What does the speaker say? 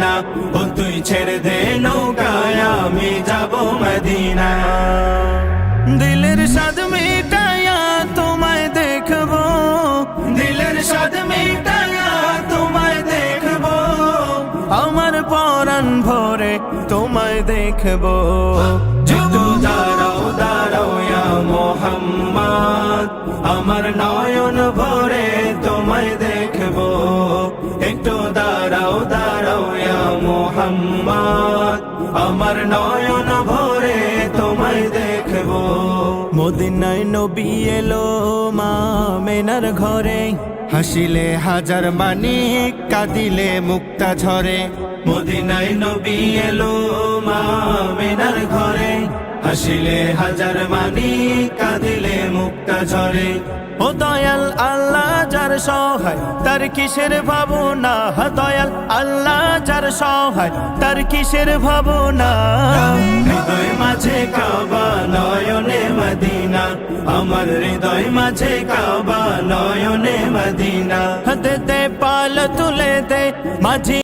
Medina, ও তুই ছেড়ে দে নৌকায় আমি যাব মদিনা। দিলের স্বাদ মিটায়া তোমায় দেখবো, দিলের স্বাদ মিটায়া তোমায় দেখবো, আমার পরাণ ভরে তোমায় দেখবো। একটু দাঁড়াও দাঁড়াও ইয়া মোহাম্মদ, আমার নয়ন ভরে তোমায় দেখবো। একটু দাঁড়াও দাঁড়াও ইয়া মোহাম্মদ, আমার নয়ন ভরে তোমায় দেখবো। মদিনায় নবী এলো মা মেনার ঘরে, হাসিলে হাজার মানিক কাঁদিলে মুক্তা ঝরে। মদিনায় নবী এলো মা মেনার ঘরে, হাসিলে হাজার মানিক কাঁদিলে মুক্তা ঝরে। ও দয়াল আল্লাহ যার সহায় তার কিসের ভাবনা, দয়াল আল্লাহ যার সহায় তার কিসের ভাবনা। হৃদয় মাঝে কাবা নয়নে মদিনা, আমার হৃদয় মাঝে কাবা নয়নে মদিনা। হাতে পাল তুলে দে মাঝি